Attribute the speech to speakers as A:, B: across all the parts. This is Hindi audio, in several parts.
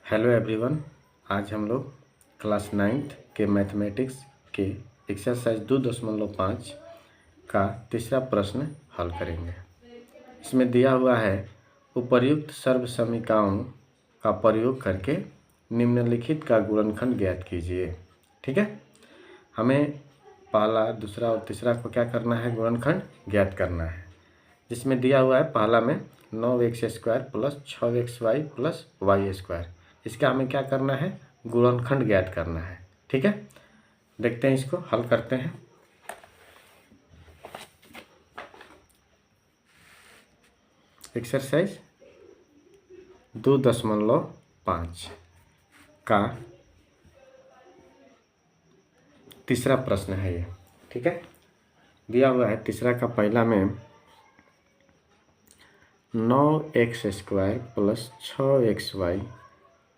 A: Hello everyone. आज हम लोग क्लास 9th के मैथमेटिक्स के एक्सरसाइज 2.5 का तीसरा प्रश्न हल करेंगे। इसमें दिया हुआ है उपर्युक्त सर्वसमीकरणों का प्रयोग करके निम्नलिखित का गुणनखंड ज्ञात कीजिए। ठीक है, हमें पहला, दूसरा और तीसरा को क्या करना है, गुणनखंड ज्ञात करना है। जिसमें दिया हुआ है पहला में 9x² plus 6xy plus y²। इसका हमें क्या करना है, गुणनखंड ज्ञात करना है। ठीक है, देखते हैं, इसको हल करते हैं। एक्सरसाइज 2.5 का तीसरा प्रश्न है ये। ठीक है, दिया हुआ है तीसरा का पहला में 9x² plus 6xy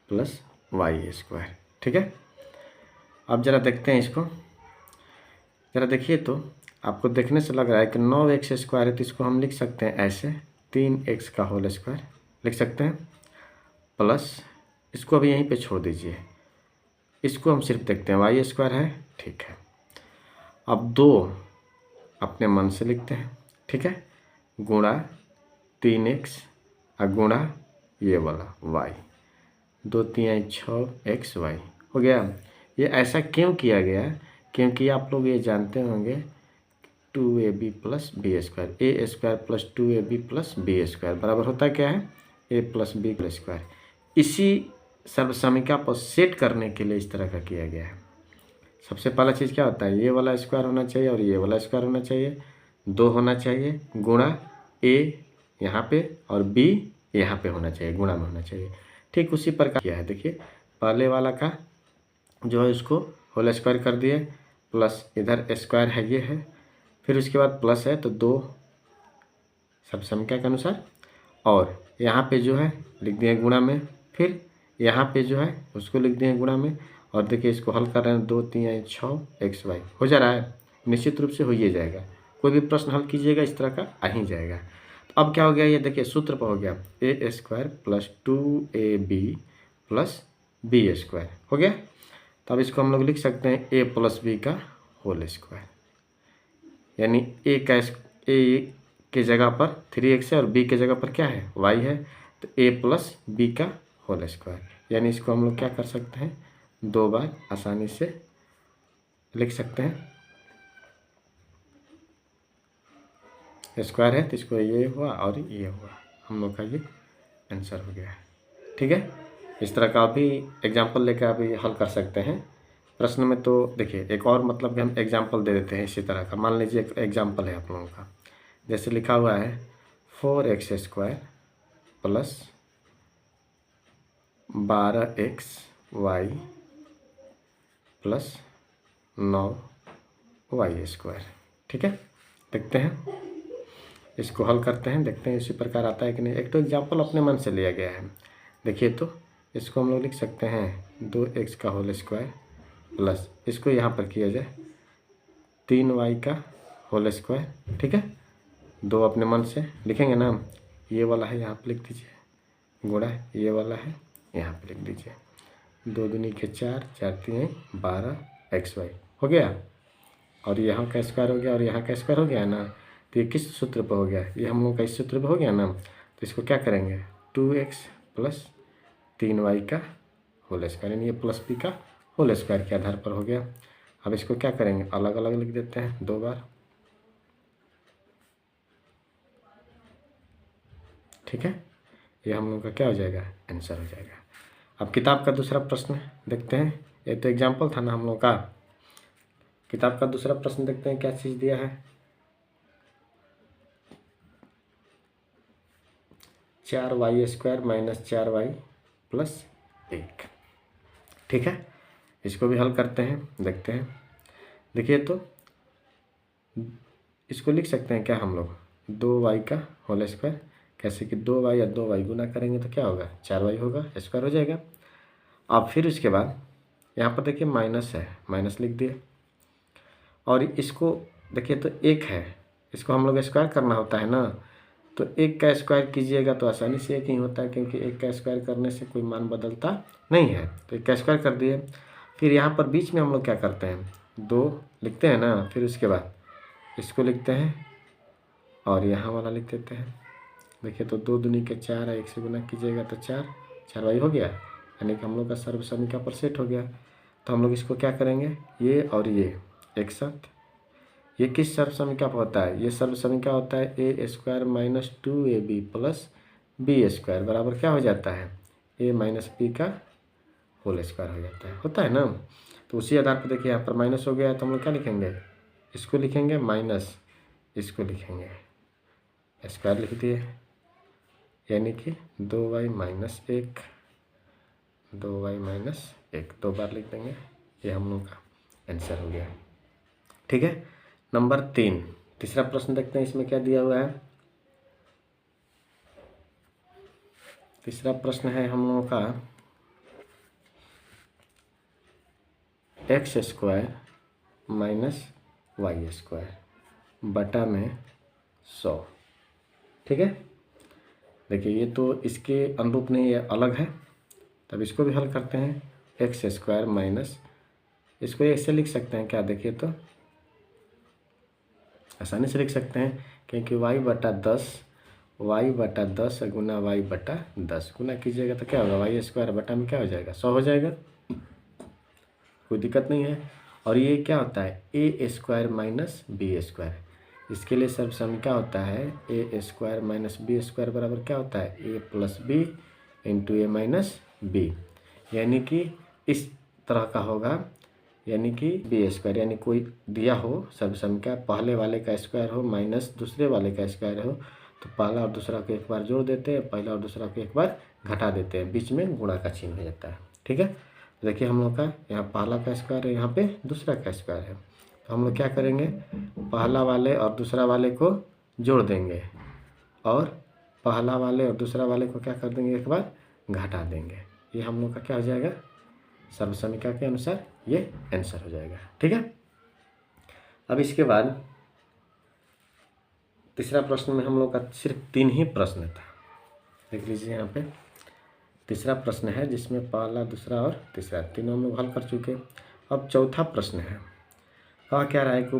A: plus y²। ठीक है, अब ज़रा देखते हैं इसको। ज़रा देखिए तो आपको देखने से लग रहा है कि 9x² है, तो इसको हम लिख सकते हैं ऐसे, 3x का होल स्क्वायर लिख सकते हैं, प्लस इसको अभी यहीं पे छोड़ दीजिए, इसको हम सिर्फ देखते हैं y² है। ठीक है, अब 2 अपने मन से लिखते हैं। ठीक है, गुणा 3x और गुणा ये वाला y, 2 3 6xy हो गया। ये ऐसा क्यों किया गया, क्योंकि आप लोग ये जानते होंगे 2ab plus b² a² plus 2ab plus b² बराबर होता है क्या है, a प्लस b²। इसी सर्वसमीकरण पर सेट करने के लिए इस तरह का किया गया है। सबसे पहला चीज़ क्या होता है, ये वाला स्क्वायर होना चाहिए और ये वाला स्क्वायर होना चाहिए, 2 होना चाहिए, गुणा a यहाँ पे और b यहाँ पे होना चाहिए, गुणा में होना चाहिए। ठीक उसी प्रकार किया है। देखिए, पहले वाला का जो है उसको होल स्क्वायर कर दिए, प्लस इधर स्क्वायर है ये है, फिर उसके बाद प्लस है तो 2 सर्वसमीकरण के अनुसार, और यहाँ पे जो है लिख दिए गुणा में, फिर यहाँ पे जो है उसको लिख दिए गुणा में, और देखिए इसको हल कर रहे हैं, 2 3 6xy हो जा रहा है, निश्चित रूप से हो ही जाएगा। कोई भी प्रश्न हल कीजिएगा इस तरह का आ ही जाएगा। तो अब क्या हो गया, ये देखिए सूत्र पर हो गया a² plus 2ab plus b² हो गया। तो अब इसको हम लोग लिख सकते हैं a प्लस b का होल स्क्वायर, यानी a के जगह पर 3x है और b के जगह पर क्या है, y है, तो a प्लस b का होल स्क्वायर। यानी इसको हम लोग क्या कर सकते हैं, 2 बार आसानी से लिख सकते हैं। स्क्वायर है तो इसको ये हुआ और ये हुआ, हम लोग का ये आंसर हो गया है। ठीक है, इस तरह का भी एग्जाम्पल लेकर अभी हल कर सकते हैं प्रश्न में। तो देखिए, एक और मतलब कि हम एग्जाम्पल दे देते हैं इसी तरह का। मान लीजिए एक एग्जाम्पल है आप लोगों का, जैसे लिखा हुआ है 4x² plus 12xy plus 9y²। ठीक है, देखते हैं, इसको हल करते हैं, देखते हैं इसी प्रकार आता है कि नहीं। एक तो एग्जाम्पल अपने मन से लिया गया है। देखिए, तो इसको हम लोग लिख सकते हैं 2x का होल स्क्वायर प्लस इसको यहाँ पर किया जाए 3y का होल स्क्वायर। ठीक है, 2 अपने मन से लिखेंगे ना, ये वाला है यहाँ पर लिख दीजिए, गुणा ये वाला है यहाँ पर लिख दीजिए, 2 दूनी के 4, 4 3 12xy हो गया, और यहाँ का स्क्वायर हो गया और यहाँ का स्क्वायर हो गया ना। तो ये किस सूत्र पर हो गया, ये हम लोग का इस सूत्र पर हो गया ना। तो इसको क्या करेंगे, 2x प्लस 3y का होल स्क्वायर, यानी ये प्लस b का होल स्क्वायर के आधार पर हो गया। अब इसको क्या करेंगे, अलग अलग लिख देते हैं 2 बार। ठीक है, ये हम लोग का क्या हो जाएगा, आंसर हो जाएगा। अब किताब का दूसरा प्रश्न देखते हैं। ये तो एग्जाम्पल था ना हम लोग का। किताब का दूसरा प्रश्न देखते हैं क्या चीज़ दिया है, 4y² माइनस 4y प्लस 1। ठीक है, इसको भी हल करते हैं, देखते हैं। देखिए, तो इसको लिख सकते हैं क्या हम लोग, 2y का होल स्क्वायर, कैसे कि 2y या 2y गुना करेंगे तो क्या होगा, 4y होगा, स्क्वायर हो जाएगा। अब फिर उसके बाद यहाँ पर देखिए माइनस है, माइनस लिख दिए, और इसको देखिए तो 1 है, इसको हम लोग स्क्वायर करना होता है ना, तो एक का स्क्वायर कीजिएगा तो आसानी से एक ही होता है, क्योंकि एक का स्क्वायर करने से कोई मान बदलता नहीं है। तो एक का स्क्वायर कर दिए। फिर यहाँ पर बीच में हम लोग क्या करते हैं, 2 लिखते हैं ना, फिर उसके बाद इसको लिखते हैं और यहाँ वाला लिख देते हैं। देखिए तो 2 दूनी के 4 है, 1 से गुना कीजिएगा तो 4 वाई हो गया, यानी कि हम लोग का सर्व समीकरण पर सेट हो गया। तो हम लोग इसको क्या करेंगे, ये और ये एक साथ, ये किस सर्व समीकरण पर होता है, ये सर्व समीकरण होता है a square minus 2ab plus b square बराबर क्या हो जाता है, a माइनस बी का होल स्क्वायर हो जाता है, होता है ना। तो उसी आधार पर देखिए यहाँ पर माइनस हो गया है, तो हम लोग क्या लिखेंगे, इसको लिखेंगे माइनस, इसको लिखेंगे स्क्वायर लिख दिए, यानी कि 2y माइनस 1, 2y माइनस 1 2 बार लिख देंगे। ये हम लोग का आंसर हो गया। ठीक है, नंबर 3 तीसरा प्रश्न देखते हैं, इसमें क्या दिया हुआ है। तीसरा प्रश्न है हम लोगों का x square minus y square बटा में 100। ठीक है, देखिए ये तो इसके अनुरूप नहीं, ये अलग है, तब इसको भी हल करते हैं। एक्स स्क्वायर माइनस, इसको ऐसे लिख सकते हैं क्या, देखिए तो आसानी से लिख सकते हैं, क्योंकि वाई बटा 10 गुना वाई बटा 10 गुना कीजिएगा तो क्या होगा, वाई स्क्वायर बटा में क्या हो जाएगा, 100 हो जाएगा, कोई दिक्कत नहीं है। और ये क्या होता है, a square minus B square, इसके लिए सब समीकरण होता है a square minus B square बराबर क्या होता है, ए प्लस बी इंटू ए माइनस बी, यानी कि इस तरह का होगा, यानी कि बी स्क्वायर, यानी कोई दिया हो सब समीकरण, पहले वाले का स्क्वायर हो माइनस दूसरे वाले का स्क्वायर हो, तो पहला और दूसरा को एक बार जोड़ देते हैं, पहला और दूसरा को एक बार घटा देते हैं, बीच में गुणा का चिन्ह हो जाता है। ठीक है, देखिए हम लोग का यहाँ पहला का स्क्वायर है, यहाँ पे दूसरा का स्क्वायर है, तो हम लोग क्या करेंगे, पहला वाले और दूसरा वाले को जोड़ देंगे और पहला वाले और दूसरा वाले को क्या कर देंगे, एक बार घटा देंगे। ये हम लोग का क्या हो जाएगा, सर्व समीकरण के अनुसार ये आंसर हो जाएगा। ठीक है, अब इसके बाद तीसरा प्रश्न में हम लोग का सिर्फ 3 ही प्रश्न था, देख लीजिए यहाँ पे तीसरा प्रश्न है, जिसमें पहला दूसरा और तीसरा तीनों हम लोग हल कर चुके। अब चौथा प्रश्न है, कहा क्या रहा है कि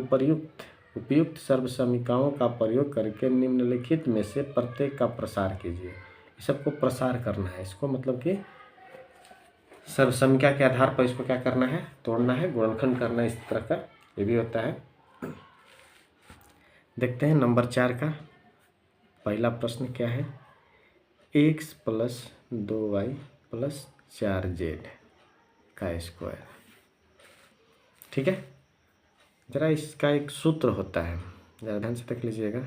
A: उपयुक्त सर्व समीकरणों का प्रयोग करके निम्नलिखित में से प्रत्येक का प्रसार कीजिए। इस सबको प्रसार करना है, इसको मतलब कि सर्व समीकरण के आधार पर इसको क्या करना है, तोड़ना है, गुणनखंड करना है, इस तरह का ये भी होता है। देखते हैं नंबर 4 का पहला प्रश्न क्या है, x plus 2y plus 4z का स्क्वायर। ठीक है, जरा इसका एक सूत्र होता है, जरा ध्यान से देख लीजिएगा,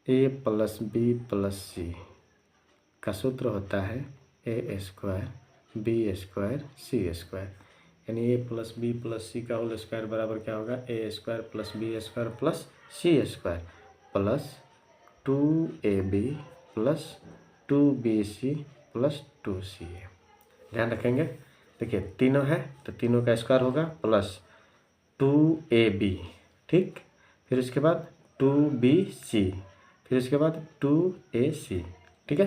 A: a plus b plus c का सूत्र होता है a square b square c square, यानी a plus b plus c का होल स्क्वायर बराबर क्या होगा, a square plus b square plus c square plus 2ab plus 2bc plus 2ca। ध्यान रखेंगे, देखिए तीनों है तो तीनों का स्क्वायर होगा प्लस 2ab, ठीक, फिर उसके बाद 2bc, फिर उसके बाद 2ac। ठीक है,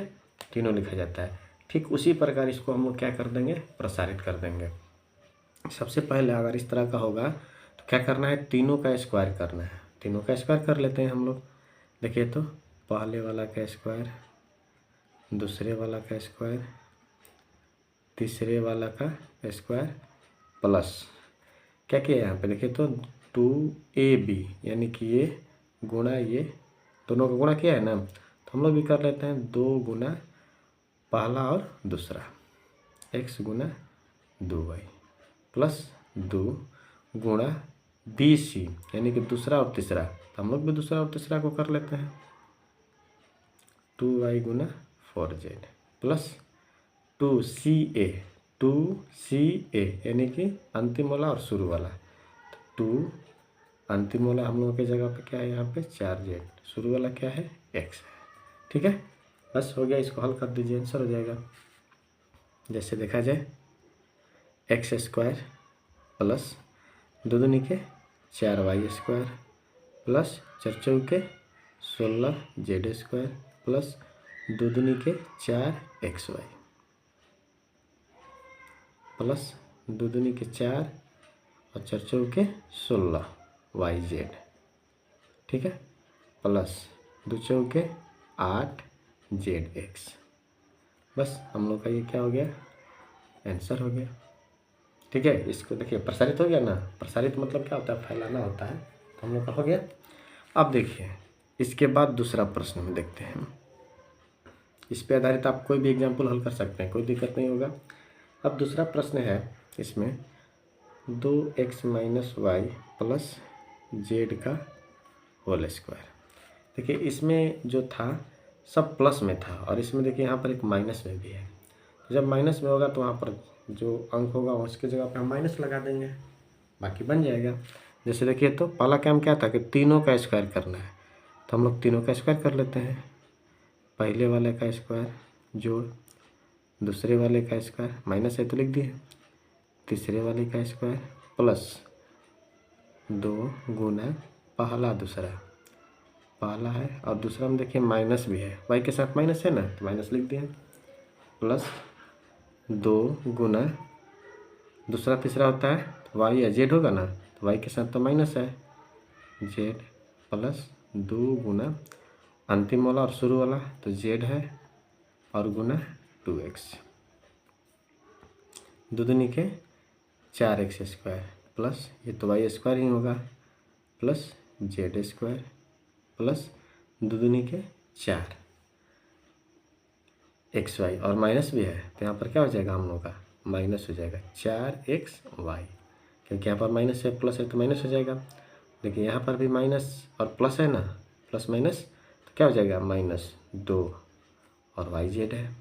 A: तीनों लिखा जाता है। ठीक उसी प्रकार इसको हम लोग क्या कर देंगे, प्रसारित कर देंगे। सबसे पहले अगर इस तरह का होगा तो क्या करना है, तीनों का स्क्वायर करना है, तीनों का स्क्वायर कर लेते हैं हम लोग। देखिए तो पहले वाला का स्क्वायर, दूसरे वाला का स्क्वायर, तीसरे वाला का स्क्वायर प्लस क्या किया यहाँ पे, देखिए तो 2ab, यानी कि ये गुणा ये दोनों का गुणा किया है ना, तो हम लोग भी कर लेते हैं 2 गुना पहला और दूसरा, x गुना 2y प्लस 2 गुणा bc, यानी कि दूसरा और तीसरा, तो हम लोग भी दूसरा और तीसरा को कर लेते हैं 2y गुना 4z प्लस 2ca, यानी कि अंतिम वाला और शुरू वाला, 2 अंतिम वाला हम लोगों के जगह पे क्या है, यहाँ पे 4z, शुरू वाला क्या है, x है। ठीक है, बस हो गया, इसको हल कर दीजिए, आंसर हो जाएगा। जैसे देखा जाए एक्स स्क्वायर प्लस 2 दूनी के 4y स्क्वायर प्लस 4 चौके 16z स्क्वायर प्लस 2 दूनी के 4xy प्लस 2 दूनी के 4 और 4 चौके 16 yz, ठीक है, प्लस 2 चौके 8 zx। बस हम लोग का ये क्या हो गया, आंसर हो गया। ठीक है, इसको देखिए प्रसारित हो गया ना। प्रसारित मतलब क्या होता है, फैलाना होता है। तो हम लोग का हो गया। अब देखिए इसके बाद दूसरा प्रश्न में देखते हैं। इस पे आधारित आप कोई भी एग्जाम्पल हल कर सकते हैं, कोई दिक्कत नहीं होगा। अब दूसरा प्रश्न है इसमें 2x minus y plus z का होल स्क्वायर। देखिए इसमें जो था सब प्लस में था और इसमें देखिए यहाँ पर एक माइनस में भी है। जब माइनस में होगा तो वहाँ पर जो अंक होगा उसकी जगह पे हम माइनस लगा देंगे, बाकी बन जाएगा। जैसे देखिए तो पहला काम क्या था कि तीनों का स्क्वायर करना है, तो हम लोग तीनों का स्क्वायर कर लेते हैं। पहले वाले का स्क्वायर जोड़ दूसरे वाले का स्क्वायर, माइनस है तो लिख दिए, तीसरे वाले का स्क्वायर प्लस 2 गुना पहला दूसरा, पहला है और दूसरा में देखिए माइनस भी है, वाई के साथ माइनस है ना तो माइनस लिख दिए, प्लस 2 गुना दूसरा तीसरा होता है तो वाई या जेड होगा ना, तो वाई के साथ तो माइनस है जेड, प्लस 2 गुना अंतिम वाला और शुरू वाला तो जेड है और गुना 2x, 2 दूनी के 4x स्क्वायर प्लस ये तो वाई स्क्वायर ही होगा प्लस जेड स्क्वायर प्लस 2 दूनी के 4 xy और माइनस भी है तो यहाँ पर क्या हो जाएगा हम लोग का माइनस हो जाएगा 4xy, क्योंकि यहाँ पर माइनस है प्लस है तो माइनस हो जाएगा। देखिए यहाँ पर भी माइनस और प्लस है ना, प्लस माइनस तो क्या हो जाएगा -2 और वाई जेड है।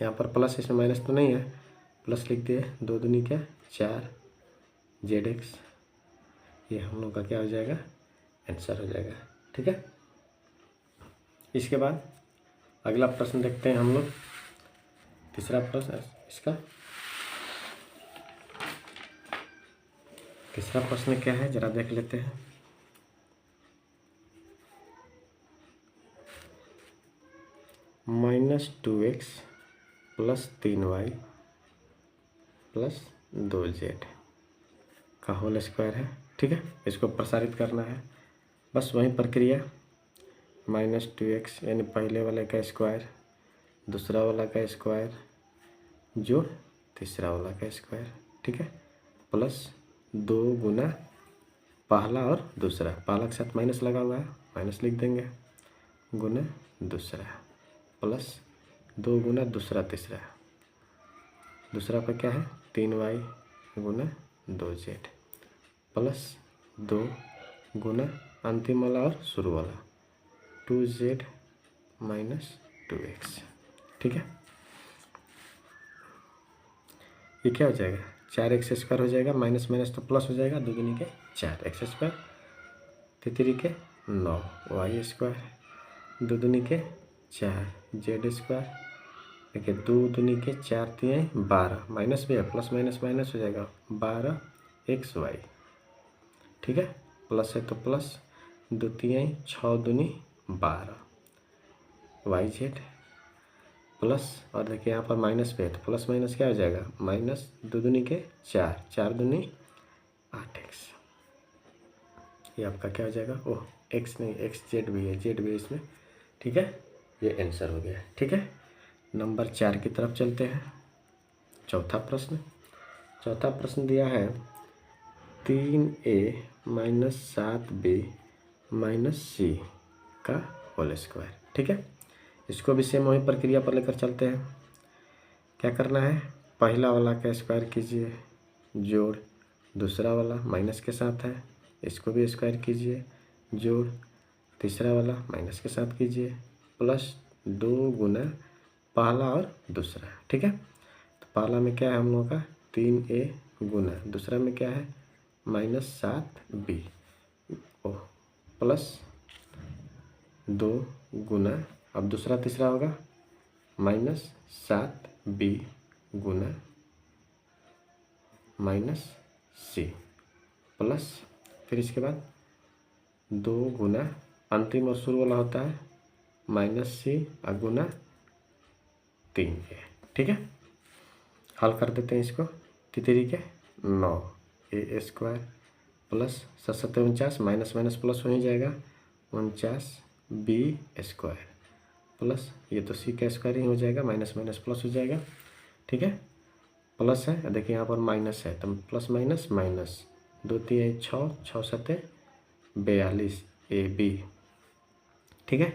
A: यहाँ पर प्लस इसमें माइनस तो नहीं है, प्लस लिख दिए 2 दूनी क्या 4 जेड एक्स, ये हम लोग का क्या हो जाएगा आंसर हो जाएगा। ठीक है, इसके बाद अगला प्रश्न देखते हैं हम लोग। तीसरा प्रश्न इसका तीसरा प्रश्न क्या है जरा देख लेते हैं। -2x plus 3y plus 2z का होल स्क्वायर है। ठीक है, इसको प्रसारित करना है, बस वही प्रक्रिया -2x यानी पहले वाले का स्क्वायर दूसरा वाला का स्क्वायर जो तीसरा वाला का स्क्वायर, ठीक है, प्लस 2 गुना पहला और दूसरा, पहला के साथ माइनस लगा हुआ है माइनस लिख देंगे, गुना दूसरा प्लस 2 गुना दूसरा तीसरा, दूसरा पर क्या है 3y गुना 2z प्लस 2 गुना अंतिम वाला और शुरू वाला 2z माइनस 2x। ठीक है, ये क्या हो जाएगा 4x स्क्वायर हो जाएगा, माइनस माइनस तो प्लस हो जाएगा, 2 दूनी के 4x स्क्वायर, तितरी के 9 वाई स्क्वायर, 2 दूनी के 4 जेड स्क्वायर, देखिए 2 दूनी के 4 3 12, माइनस भी है प्लस माइनस माइनस हो जाएगा 12xy। ठीक है, प्लस है तो प्लस 2 3 6 दूनी 12 वाई जेड प्लस, और देखिए यहाँ पर माइनस पे है तो प्लस माइनस क्या हो जाएगा -2 दूनी के 4 4 दूनी 8x, ये आपका क्या हो जाएगा ओह x नहीं x जेड भी है, जेड भी है इसमें। ठीक है, ये आंसर हो गया। ठीक है, नंबर 4 की तरफ चलते हैं। चौथा प्रश्न दिया है 3a minus 7b minus c का होल स्क्वायर। ठीक है, इसको भी सेम वही प्रक्रिया पर लेकर चलते हैं। क्या करना है, पहला वाला का स्क्वायर कीजिए जोड़ दूसरा वाला माइनस के साथ है इसको भी स्क्वायर कीजिए जोड़ तीसरा वाला माइनस के साथ कीजिए प्लस 2 गुना पहला और दूसरा। ठीक है, तो पहला में क्या है हम लोग का 3a गुना, दूसरा में क्या है -7b प्लस 2 गुना, अब दूसरा तीसरा होगा -7b गुना -c प्लस फिर इसके बाद 2 गुना अंतिम और शुरू वाला होता है -c गुना 3a। ठीक है, हल कर देते हैं इसको। कितनी के 9 a square plus 7 49 minus minus plus हो ही जाएगा 49 b स्क्वायर प्लस ये तो c का स्क्वायर ही हो जाएगा, माइनस माइनस प्लस हो जाएगा। ठीक है, प्लस है, देखिए यहाँ पर माइनस है तो प्लस माइनस माइनस 2 3 6 6 7 42 ab। ठीक है,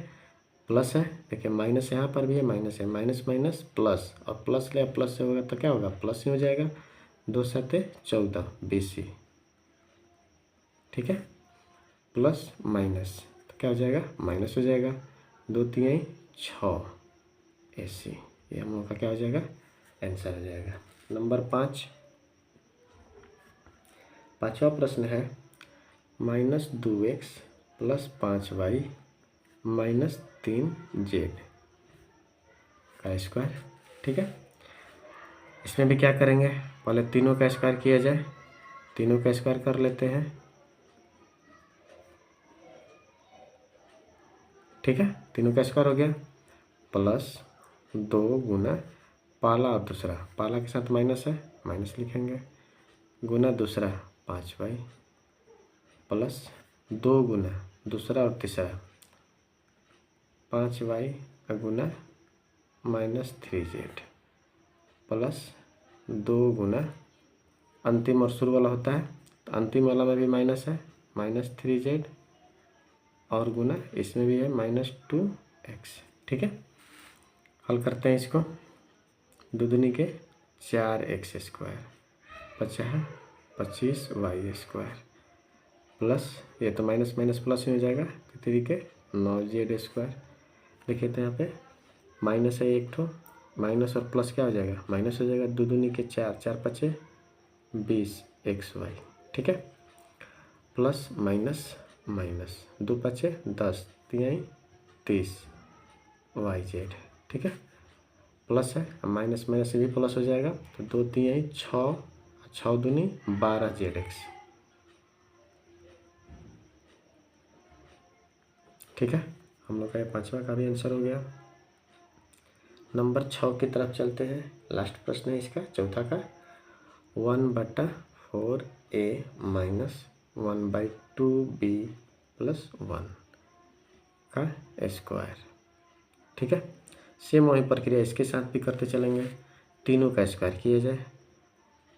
A: प्लस है, देखिए माइनस यहाँ पर भी है, माइनस माइनस प्लस, और प्लस ले प्लस से होगा तो क्या होगा प्लस ही हो जाएगा। 2 7 14 BC। ठीक है, प्लस माइनस तो क्या हो जाएगा माइनस हो जाएगा। 2 3 6 AC। ये हम लोग का क्या हो जाएगा आंसर हो जाएगा। नंबर 5, पाँचवा प्रश्न है -2x plus 5y minus 3z का स्क्वायर। ठीक है, इसमें भी क्या करेंगे, पहले तीनों का स्क्वायर किया जाए। तीनों का स्क्वायर कर लेते हैं। ठीक है, तीनों का स्क्वायर हो गया प्लस 2 गुना पहला और दूसरा, पहला के साथ माइनस है माइनस लिखेंगे, गुना दूसरा 5y प्लस 2 गुना दूसरा और तीसरा 5y गुना -3z प्लस 2 गुना अंतिम और शुरू वाला होता है तो अंतिम वाला में भी माइनस है -3z और गुना इसमें भी है -2x। ठीक है, हल करते हैं इसको। 2 दूनी के 4x square 25y square plus ये तो माइनस माइनस प्लस में हो जाएगा, 3 के 9z स्क्वायर। देखिए तो यहाँ पे माइनस है एक तो माइनस और प्लस क्या हो जाएगा माइनस हो जाएगा। 2 दूनी के 4 4 5 20xy। ठीक है, प्लस माइनस माइनस 2 5 10 3 30yz। ठीक है, प्लस है, माइनस माइनस से भी प्लस हो जाएगा तो 2 3 6 6 दूनी 12zx। ठीक है, हम लोग का ये पाँचवा का भी आंसर हो गया। नंबर 6 की तरफ चलते हैं। लास्ट प्रश्न है इसका, चौथा का 1/4a माइनस 1/2b प्लस 1 का स्क्वायर। ठीक है, सेम वही प्रक्रिया इसके साथ भी करते चलेंगे। तीनों का स्क्वायर किया जाए।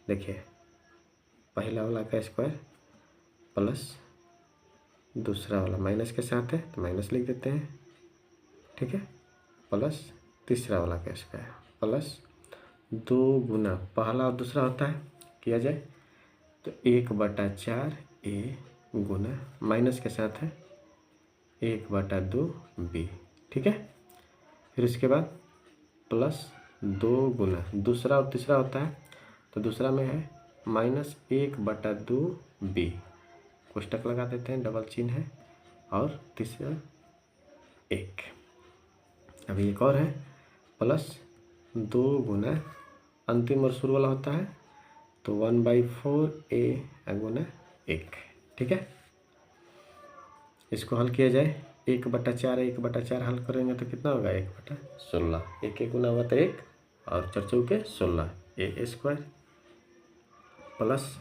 A: देखिए पहला वाला का स्क्वायर प्लस दूसरा वाला माइनस के साथ है तो माइनस लिख देते हैं। ठीक है, प्लस तीसरा वाला का स्क्वायर प्लस 2 गुना पहला और दूसरा होता है किया जाए तो 1/4a गुना माइनस के साथ है 1/2b। ठीक है, फिर उसके बाद प्लस 2 गुना दूसरा और तीसरा होता है तो दूसरा में है -1/2b, कोष्टक लगा देते हैं, डबल चिन्ह है, और तीसरा 1। अभी एक और है प्लस 2 गुना अंतिम और शुरू वाला होता है तो 1/4a गुना 1। ठीक है, इसको हल किया जाए 1/4 1/4 हल करेंगे तो कितना होगा 1/16। 1 गुना हुआ तो 1 और 4 चौके 16 a स्क्वायर प्लस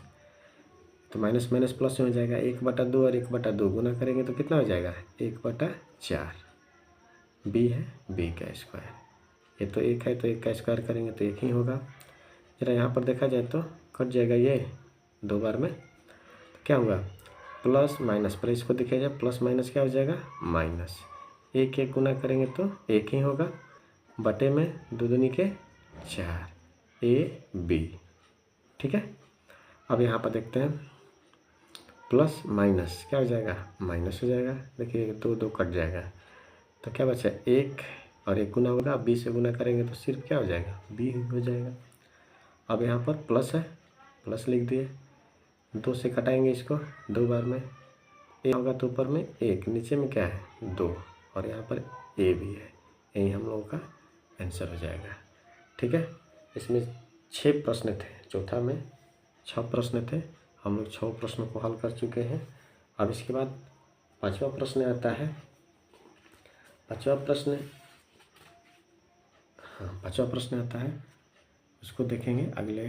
A: तो माइनस माइनस प्लस हो जाएगा 1/2 और 1/2 गुना करेंगे तो कितना हो जाएगा 1/4। b है b का स्क्वायर, ये तो 1 है तो 1 का स्क्वायर करेंगे तो 1 ही होगा। जरा यहाँ पर देखा जाए तो कट जाएगा ये 2 बार में, तो क्या होगा प्लस माइनस पर इसको देखा जाए प्लस माइनस क्या हो जाएगा माइनस। 1 1 गुना करेंगे तो 1 ही होगा, बटे में 2 दूनी के 4 ab। ठीक है, अब यहाँ पर देखते हैं प्लस माइनस क्या हो जाएगा माइनस हो जाएगा। देखिए 2 2 कट जाएगा तो क्या बचा 1 और 1 गुना होगा, 20 से गुना करेंगे तो सिर्फ क्या हो जाएगा b हो जाएगा। अब यहाँ पर प्लस है, प्लस लिख दिए, 2 से कटाएंगे इसको 2 बार में, ए होगा तो ऊपर में 1 नीचे में क्या है 2 और यहाँ पर ए भी है, यही हम लोगों का आंसर हो जाएगा। ठीक है, इसमें 6 प्रश्न थे, चौथा में 6 प्रश्न थे, हम लोग 6 प्रश्नों को हल कर चुके हैं। अब इसके बाद 5वां प्रश्न आता है पाँचवा प्रश्न, हाँ पाँचवा प्रश्न आता है, उसको देखेंगे अगले